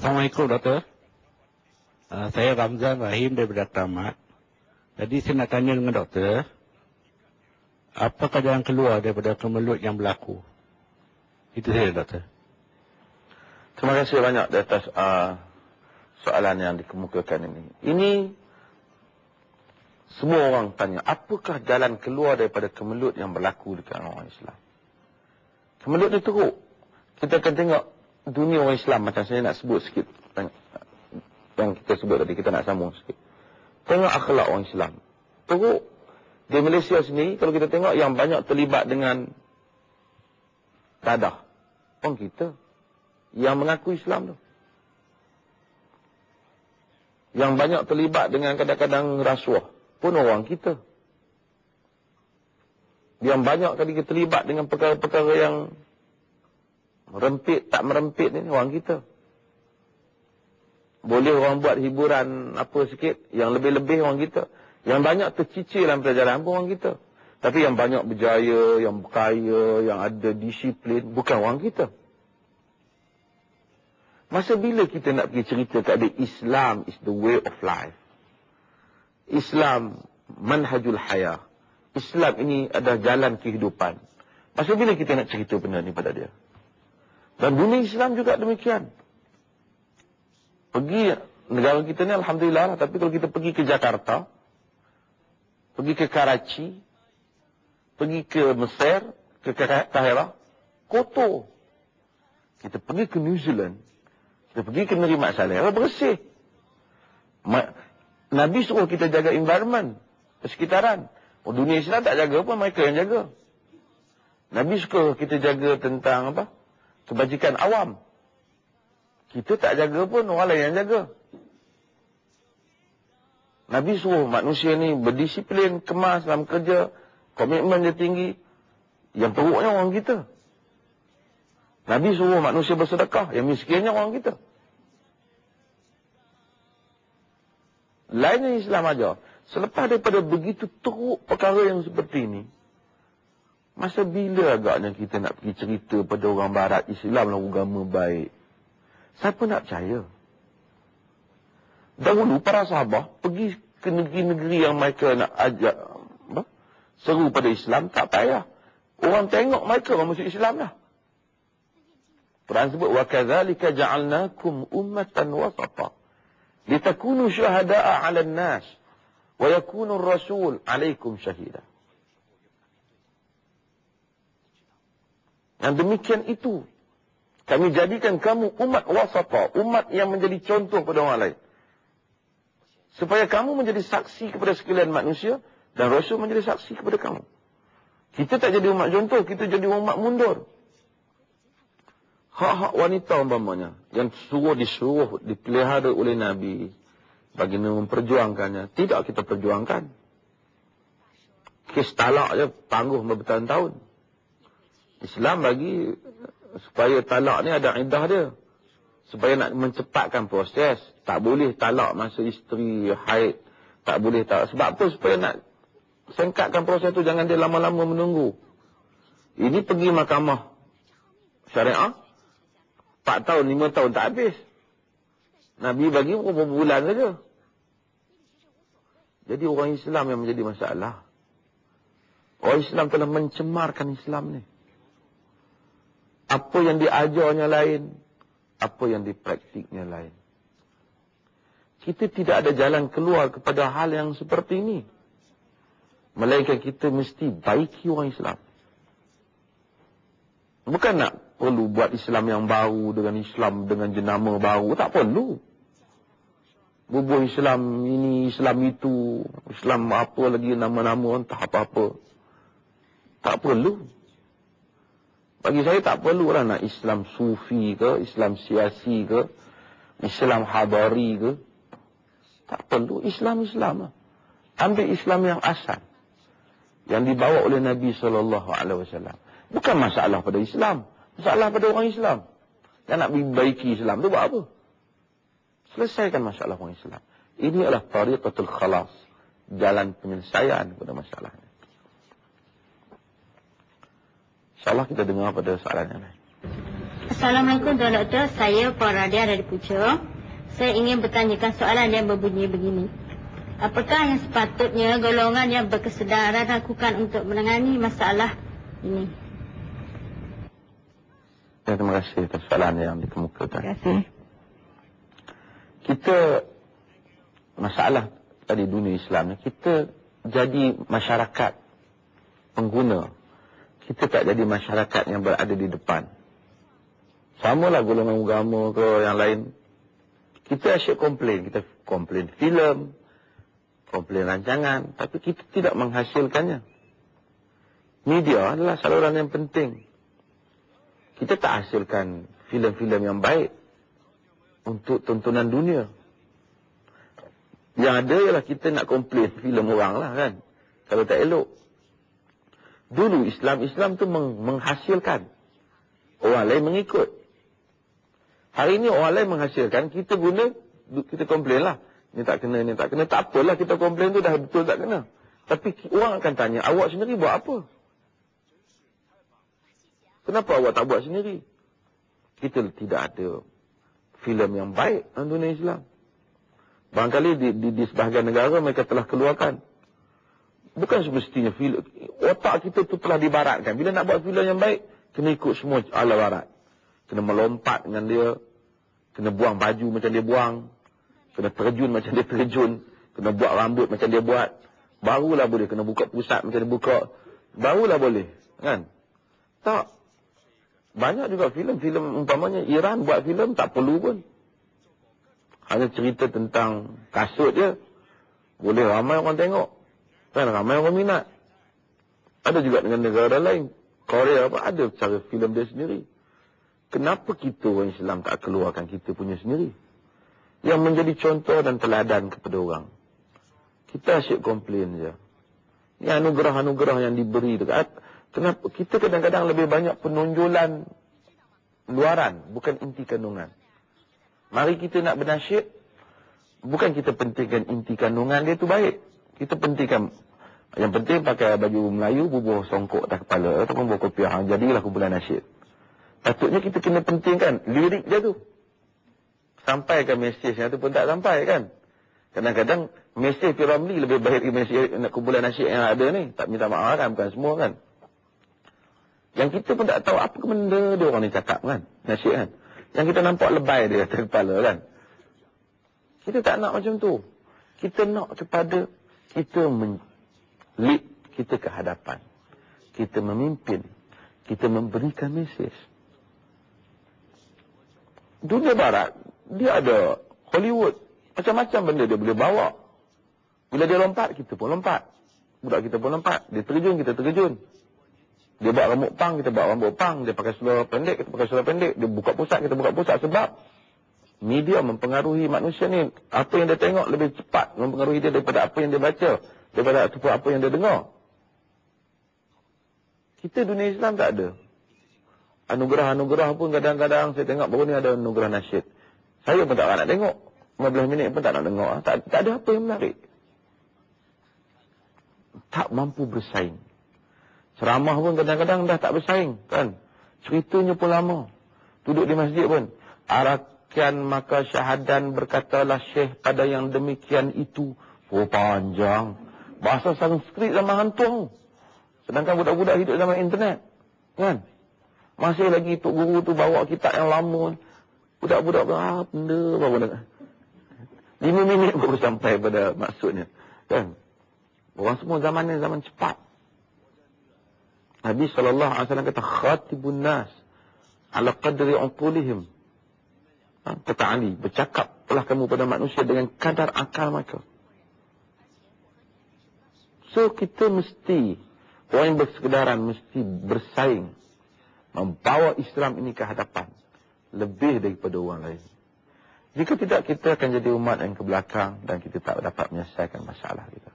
Assalamualaikum, Doktor. Saya Ramzan Rahim daripada Tamat. Jadi saya nak tanya dengan Doktor, apakah jalan keluar daripada kemelut yang berlaku? Itu saja, Doktor. Terima kasih banyak di atas soalan yang dikemukakan ini. Ini semua orang tanya, apakah jalan keluar daripada kemelut yang berlaku dekat orang Islam? Kemelut ni teruk. Kita akan tengok dunia orang Islam, macam saya nak sebut sikit yang kita sebut tadi, kita nak sambung sikit. Tengok akhlak orang Islam. Teruk. Di Malaysia sendiri, kalau kita tengok yang banyak terlibat dengan dadah, orang kita yang mengaku Islam tu. Yang banyak terlibat dengan kadang-kadang rasuah pun orang kita. Yang banyak kali kita terlibat dengan perkara-perkara yang merempit, tak merempit ni orang kita. Boleh orang buat hiburan apa sikit, yang lebih-lebih orang kita. Yang banyak tercicir dalam perjalanan pun orang kita. Tapi yang banyak berjaya, yang berkaya, yang ada disiplin, bukan orang kita. Masa bila kita nak pergi cerita kat dia, Islam is the way of life. Islam manhajul hayah. Islam ini adalah jalan kehidupan. Masa bila kita nak cerita benda ni pada dia? Dan dunia Islam juga demikian. Pergi negara kita ni alhamdulillah lah, tapi kalau kita pergi ke Jakarta, pergi ke Karachi, pergi ke Mesir, ke Kahirah, kotor. Kita pergi ke New Zealand, kita pergi ke Negeri Mak Saleh, bersih. Nabi suruh kita jaga environment, persekitaran. Dunia Islam tak jaga pun, mereka yang jaga. Nabi suka kita jaga tentang apa? Kebajikan awam. Kita tak jaga pun, orang lain yang jaga. Nabi suruh manusia ni berdisiplin, kemas dalam kerja, komitmen dia tinggi. Yang teruknya orang kita. Nabi suruh manusia bersedekah, yang miskinnya orang kita. Lainnya Islam ajar. Selepas daripada begitu teruk perkara yang seperti ini, masa bila agaknya kita nak pergi cerita pada orang barat, Islam lah agama baik? Siapa nak percaya? Dahulu para sahabat pergi ke negeri-negeri yang mereka nak ajak seru pada Islam, tak payah. Orang tengok mereka orang masuk Islam dah. Quran sebut, وَكَذَلِكَ جَعَلْنَاكُمْ أُمَّةً وَسَطًا لِتَكُونُوا شُهَدَاءَ عَلَى النَّاسِ وَيَكُونُ الرَّسُولُ عَلَيْكُمْ شَهِيدًا. Yang demikian itu, kami jadikan kamu umat wasata, umat yang menjadi contoh pada orang lain. Supaya kamu menjadi saksi kepada sekalian manusia, dan Rasul menjadi saksi kepada kamu. Kita tak jadi umat contoh, kita jadi umat mundur. Hak-hak wanita umpamanya, yang disuruh, dipelihara oleh Nabi, baginda memperjuangkannya, tidak kita perjuangkan. Kes talak je, tangguh bertahun-tahun. Islam bagi supaya talak ni ada iddah dia. Supaya nak mencepatkan proses. Tak boleh talak masa isteri haid. Tak boleh talak. Sebab apa? Supaya nak singkatkan proses tu, jangan dia lama-lama menunggu. Ini pergi mahkamah syariah, 4 tahun, 5 tahun tak habis. Nabi bagi beberapa bulan saja. Jadi orang Islam yang menjadi masalah. Orang Islam telah mencemarkan Islam ni. Apa yang diajarnya lain, apa yang dipraktiknya lain. Kita tidak ada jalan keluar kepada hal yang seperti ini. Melainkan kita mesti baiki orang Islam. Bukan nak perlu buat Islam yang baru dengan Islam dengan jenama baru. Tak perlu. Bubuh Islam ini, Islam itu, Islam apa lagi nama-nama, entah apa-apa. Tak perlu. Bagi saya tak perlulah nak Islam sufi ke, Islam siasi ke, Islam hadari ke. Tak perlu. Islam-Islam lah. Ambil Islam yang asal. Yang dibawa oleh Nabi SAW. Bukan masalah pada Islam. Masalah pada orang Islam. Yang nak baiki Islam tu buat apa? Selesaikan masalah orang Islam. Ini adalah tariqatul khalas. Jalan penyelesaian kepada masalah ini. InsyaAllah kita dengar pada soalan yang lain. Assalamualaikum Tuan Doktor, saya Puan Radia dari Puchong. Saya ingin bertanyakan soalan yang berbunyi begini. Apakah yang sepatutnya golongan yang berkesedaran lakukan untuk menangani masalah ini? Terima kasih atas soalan yang dikemukakan. Terima kasih. Kita, masalah di dunia Islam ni, kita jadi masyarakat pengguna. Kita tak jadi masyarakat yang berada di depan. Samalah golongan agama ke yang lain. Kita asyik komplain. Kita komplain filem, komplain rancangan. Tapi kita tidak menghasilkannya. Media adalah saluran yang penting. Kita tak hasilkan filem-filem yang baik untuk tontonan dunia. Yang ada ialah kita nak komplain filem orang lah kan. Kalau tak elok. Dulu Islam tu menghasilkan. Orang lain mengikut. Hari ini orang lain menghasilkan, kita guna, kita komplain lah. Ni tak kena, ni tak kena. Tak apalah kita komplain tu dah betul tak kena. Tapi orang akan tanya, awak sendiri buat apa? Kenapa awak tak buat sendiri? Kita tidak ada filem yang baik dalam dunia Islam. Barangkali di sebahagian negara mereka telah keluarkan. Bukan semestinya filem. Otak kita tu telah dibaratkan. Bila nak buat filem yang baik, kena ikut semua ala barat. Kena melompat dengan dia. Kena buang baju macam dia buang. Kena terjun macam dia terjun. Kena buat rambut macam dia buat. Barulah boleh. Kena buka pusat macam dia buka. Barulah boleh. Kan? Tak. Banyak juga filem-filem. Umpamanya Iran buat filem tak perlu pun. Hanya cerita tentang kasut je. Boleh ramai orang tengok. Kan? Ramai orang minat. Ada juga dengan negara lain. Korea apa ada cara filem dia sendiri. Kenapa kita orang Islam tak keluarkan kita punya sendiri? Yang menjadi contoh dan teladan kepada orang. Kita asyik komplain je. Ini anugerah-anugerah yang diberi. Kenapa kita kadang-kadang lebih banyak penonjolan luaran, bukan inti kandungan. Mari kita nak bernasyid, bukan kita pentingkan inti kandungan dia tu baik. Kita pentingkan, yang penting pakai baju Melayu, bubuh songkok atas kepala, ataupun bubuh kopiah, jadilah kumpulan nasyid. Patutnya kita kena pentingkan lirik dia tu. Sampaikan mesej yang tu pun tak sampai kan. Kadang-kadang mesej P.Ramlee lebih baik dari mesej kumpulan nasyid yang ada ni. Tak minta maaf kan, bukan semua kan. Yang kita pun tak tahu apa benda dia orang ni cakap kan. Nasyid kan. Yang kita nampak lebay dia atas kepala kan. Kita tak nak macam tu. Kita nak kepada kita lead kita ke hadapan. Kita memimpin. Kita memberikan mesej. Dunia barat, dia ada Hollywood. Macam-macam benda dia boleh bawa. Bila dia lompat, kita pun lompat. Budak kita pun lompat. Dia terjun, kita terjun. Dia buat rambut pang, kita buat rambut pang. Dia pakai seluar pendek, kita pakai seluar pendek. Dia buka pusat, kita buka pusat. Sebab media mempengaruhi manusia ni. Apa yang dia tengok lebih cepat mempengaruhi dia daripada apa yang dia baca. Daripada apa yang dia dengar. Kita dunia Islam tak ada. Anugerah-anugerah pun kadang-kadang saya tengok baru ni ada anugerah nasyid. Saya pun tak nak tengok. 15 minit pun tak nak dengar. Tak ada apa yang menarik. Tak mampu bersaing. Ceramah pun kadang-kadang dah tak bersaing. Kan? Ceritanya pun lama. Duduk di masjid pun. Arakan maka syahadan berkatalah syekh pada yang demikian itu. Oh panjang. Bahasa Sanskrit zaman hantu. Sedangkan budak-budak hidup zaman internet. Kan? Masih lagi Tok Guru tu bawa kitab yang lama. Budak-budak benda baru dengar. 5 minit baru sampai pada maksudnya. Kan? Orang semua zaman ni zaman cepat. Nabi SAW kata, khatibun nas ala qadri uqulihim. Kata Ali, bercakaplah kamu pada manusia dengan kadar akal mereka. So, kita mesti, orang yang bersekedaran mesti bersaing. Membawa Islam ini ke hadapan. Lebih daripada orang lain. Jika tidak, kita akan jadi umat yang ke belakang dan kita tak dapat menyelesaikan masalah kita.